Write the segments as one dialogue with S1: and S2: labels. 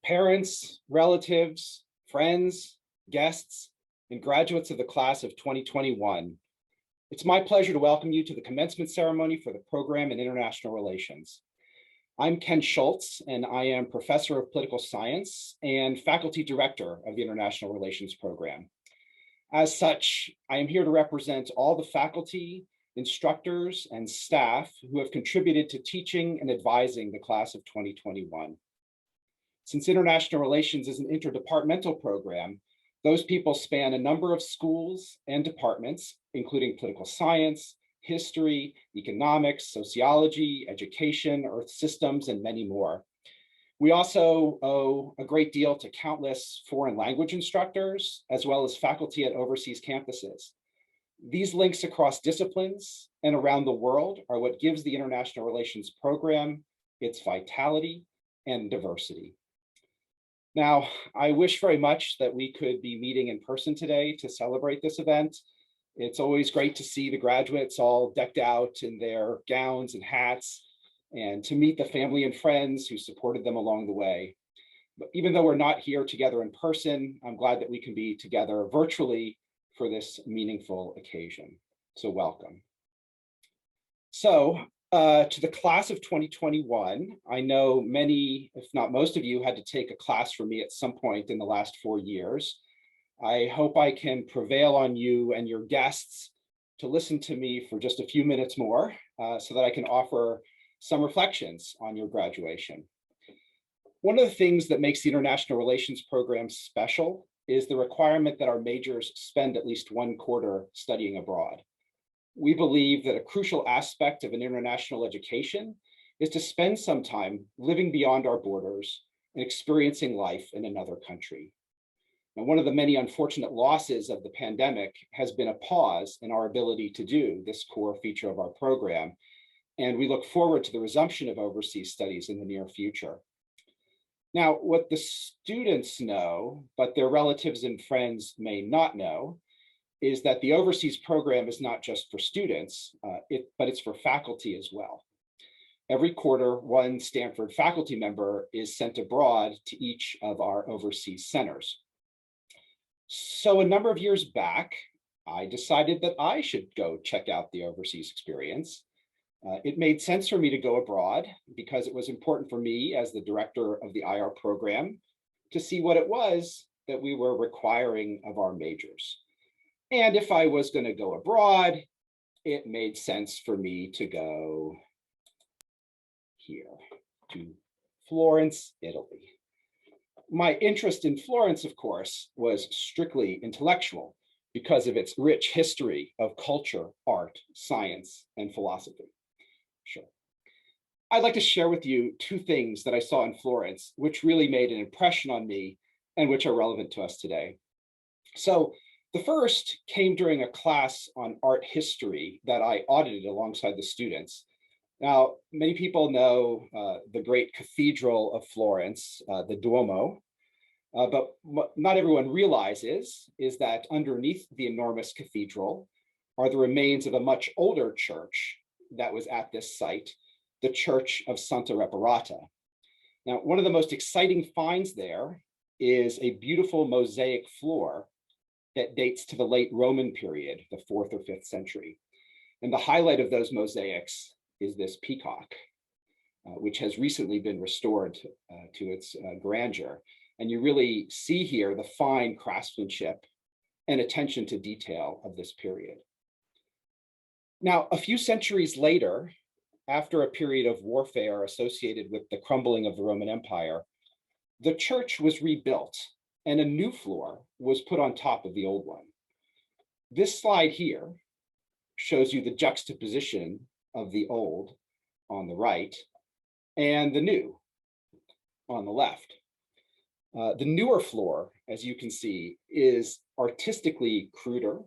S1: parents, relatives, friends, guests, and graduates of the class of 2021. It's my pleasure to welcome you to the commencement ceremony for the program in International Relations. I'm Ken Schultz, and I am Professor of Political Science and Faculty Director of the International Relations Program. As such, I am here to represent all the faculty, instructors, and staff who have contributed to teaching and advising the class of 2021. Since International Relations is an interdepartmental program, those people span a number of schools and departments, including political science, history, economics, sociology, education, earth systems, and many more. We also owe a great deal to countless foreign language instructors, as well as faculty at overseas campuses. These links across disciplines and around the world are what gives the International Relations program its vitality and diversity. Now, I wish very much that we could be meeting in person today to celebrate this event. It's always great to see the graduates all decked out in their gowns and hats, and to meet the family and friends who supported them along the way. But even though we're not here together in person, I'm glad that we can be together virtually for this meaningful occasion. So welcome. So to the class of 2021, I know many, if not most of you, had to take a class from me at some point in the last 4 years. I hope I can prevail on you and your guests to listen to me for just a few minutes more so that I can offer some reflections on your graduation. One of the things that makes the International Relations program special is the requirement that our majors spend at least 1 quarter studying abroad. We believe that a crucial aspect of an international education is to spend some time living beyond our borders and experiencing life in another country. Now, one of the many unfortunate losses of the pandemic has been a pause in our ability to do this core feature of our program, and we look forward to the resumption of overseas studies in the near future. Now, what the students know, but their relatives and friends may not know, is that the overseas program is not just for students, but it's for faculty as well. Every quarter, one Stanford faculty member is sent abroad to each of our overseas centers. So a number of years back, I decided that I should go check out the overseas experience. It made sense for me to go abroad because it was important for me as the director of the IR program to see what it was that we were requiring of our majors. And if I was going to go abroad, it made sense for me to go here to Florence, Italy. My interest in Florence, of course, was strictly intellectual because of its rich history of culture, art, science, and philosophy. Sure. I'd like to share with you 2 things that I saw in Florence, which really made an impression on me and which are relevant to us today. So the first came during a class on art history that I audited alongside the students. Now, many people know the great Cathedral of Florence, the Duomo, but what not everyone realizes is that underneath the enormous cathedral are the remains of a much older church that was at this site, the Church of Santa Reparata. Now, one of the most exciting finds there is a beautiful mosaic floor that dates to the late Roman period, the 4th or 5th century. And the highlight of those mosaics is this peacock, which has recently been restored to its grandeur. And you really see here the fine craftsmanship and attention to detail of this period. Now, a few centuries later, after a period of warfare associated with the crumbling of the Roman Empire, the church was rebuilt and a new floor was put on top of the old one. This slide here shows you the juxtaposition of the old on the right and the new on the left. The newer floor, as you can see, is artistically cruder,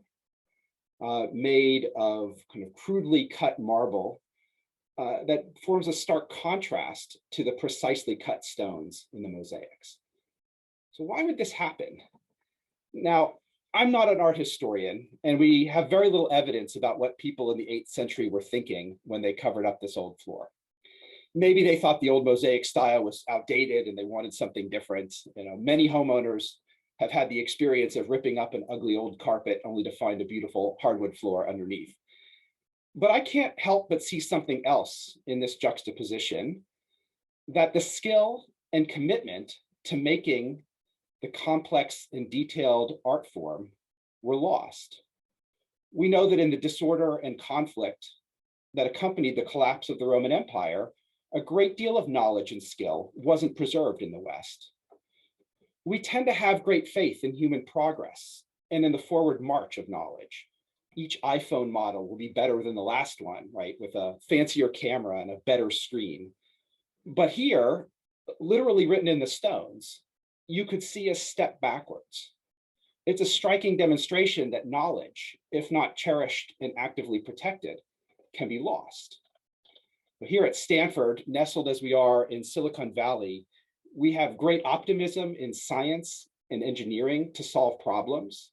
S1: made of kind of crudely cut marble that forms a stark contrast to the precisely cut stones in the mosaics. So why would this happen? Now, I'm not an art historian, and we have very little evidence about what people in the 8th century were thinking when they covered up this old floor. Maybe they thought the old mosaic style was outdated and they wanted something different. Many homeowners have had the experience of ripping up an ugly old carpet only to find a beautiful hardwood floor underneath. But I can't help but see something else in this juxtaposition, that the skill and commitment to making the complex and detailed art form were lost. We know that in the disorder and conflict that accompanied the collapse of the Roman Empire, a great deal of knowledge and skill wasn't preserved in the West. We tend to have great faith in human progress and in the forward march of knowledge. Each iPhone model will be better than the last one, right? With a fancier camera and a better screen. But here, literally written in the stones, you could see a step backwards. It's a striking demonstration that knowledge, if not cherished and actively protected, can be lost. But here at Stanford, nestled as we are in Silicon Valley, we have great optimism in science and engineering to solve problems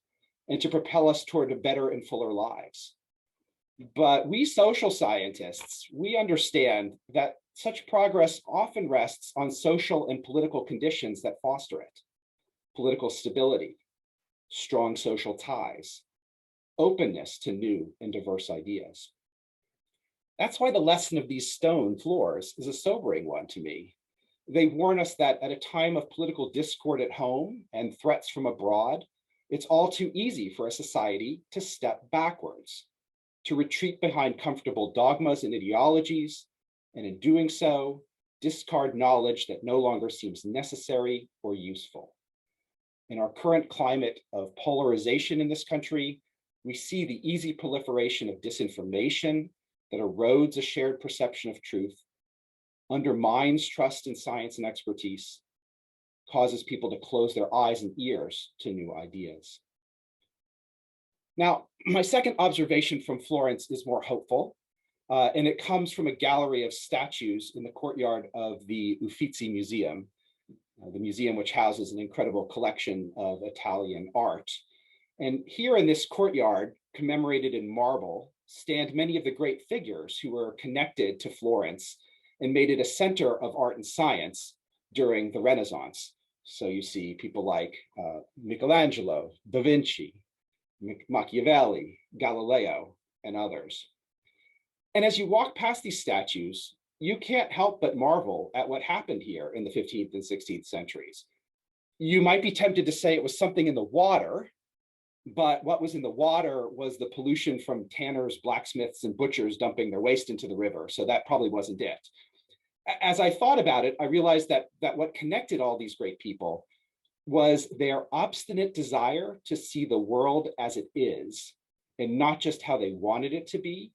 S1: and to propel us toward better and fuller lives. But we social scientists, we understand that such progress often rests on social and political conditions that foster it. Political stability, strong social ties, openness to new and diverse ideas. That's why the lesson of these stone floors is a sobering one to me. They warn us that at a time of political discord at home and threats from abroad, it's all too easy for a society to step backwards, to retreat behind comfortable dogmas and ideologies, and in doing so, discard knowledge that no longer seems necessary or useful. In our current climate of polarization in this country, we see the easy proliferation of disinformation that erodes a shared perception of truth, undermines trust in science and expertise, causes people to close their eyes and ears to new ideas. Now, my second observation from Florence is more hopeful, and it comes from a gallery of statues in the courtyard of the Uffizi Museum, the museum which houses an incredible collection of Italian art. And here in this courtyard, commemorated in marble, stand many of the great figures who were connected to Florence and made it a center of art and science during the Renaissance. So you see people like Michelangelo, Da Vinci, Machiavelli, Galileo, and others. And as you walk past these statues, you can't help but marvel at what happened here in the 15th and 16th centuries. You might be tempted to say it was something in the water, but what was in the water was the pollution from tanners, blacksmiths, and butchers dumping their waste into the river. So that probably wasn't it. As I thought about it, I realized that what connected all these great people was their obstinate desire to see the world as it is, and not just how they wanted it to be,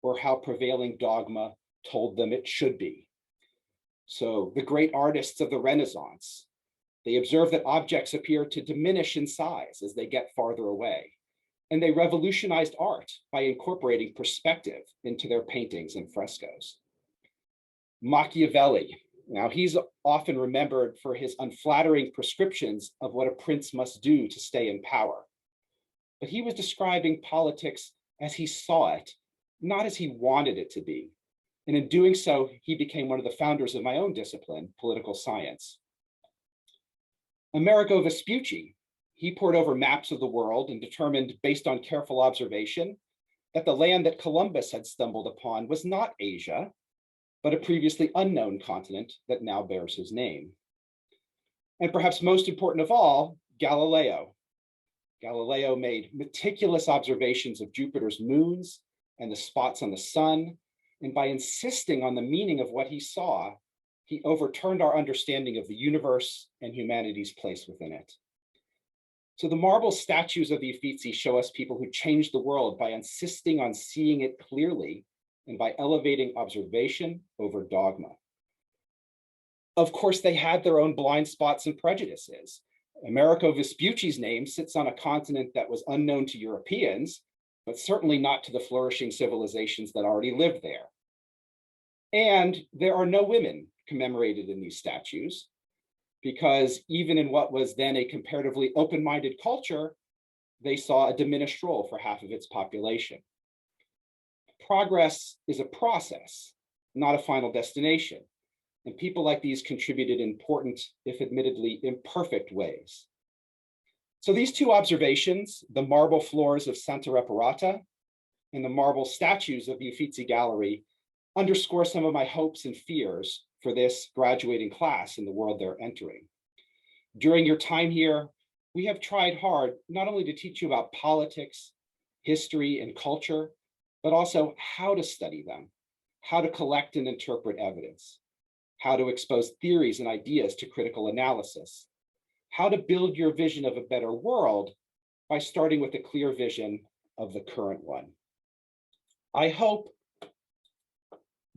S1: or how prevailing dogma told them it should be. So the great artists of the Renaissance, they observe that objects appear to diminish in size as they get farther away. And they revolutionized art by incorporating perspective into their paintings and frescoes. Machiavelli, now he's often remembered for his unflattering prescriptions of what a prince must do to stay in power. But he was describing politics as he saw it, not as he wanted it to be. And in doing so, he became one of the founders of my own discipline, political science. Amerigo Vespucci, he pored over maps of the world and determined, based on careful observation, that the land that Columbus had stumbled upon was not Asia, but a previously unknown continent that now bears his name. And perhaps most important of all, Galileo. Galileo made meticulous observations of Jupiter's moons and the spots on the sun, and by insisting on the meaning of what he saw, he overturned our understanding of the universe and humanity's place within it. So the marble statues of the Uffizi show us people who changed the world by insisting on seeing it clearly and by elevating observation over dogma. Of course, they had their own blind spots and prejudices. Amerigo Vespucci's name sits on a continent that was unknown to Europeans, but certainly not to the flourishing civilizations that already lived there. And there are no women commemorated in these statues, because even in what was then a comparatively open-minded culture, they saw a diminished role for half of its population. Progress is a process, not a final destination. and people like these contributed in important, if admittedly imperfect ways. So these two observations, the marble floors of Santa Reparata and the marble statues of the Uffizi Gallery, underscore some of my hopes and fears for this graduating class in the world they're entering. During your time here, we have tried hard not only to teach you about politics, history, and culture, but also how to study them, how to collect and interpret evidence, how to expose theories and ideas to critical analysis, how to build your vision of a better world by starting with a clear vision of the current one. I hope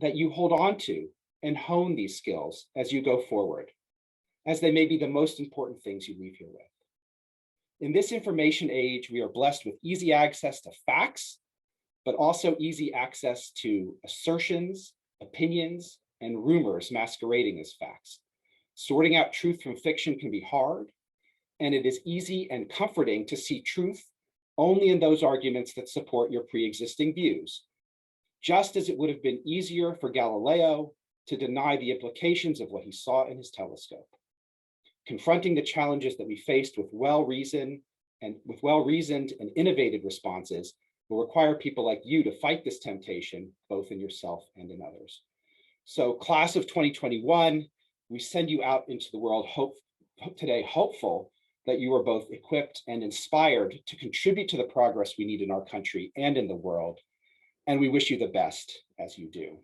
S1: that you hold on to and hone these skills as you go forward, as they may be the most important things you leave here with. In this information age, we are blessed with easy access to facts, but also easy access to assertions, opinions, and rumors masquerading as facts. Sorting out truth from fiction can be hard, and it is easy and comforting to see truth only in those arguments that support your pre-existing views, just as it would have been easier for Galileo to deny the implications of what he saw in his telescope. Confronting the challenges that we faced with well-reasoned and innovative responses will require people like you to fight this temptation, both in yourself and in others. So class of 2021, we send you out into the world today hopeful that you are both equipped and inspired to contribute to the progress we need in our country and in the world. And we wish you the best as you do.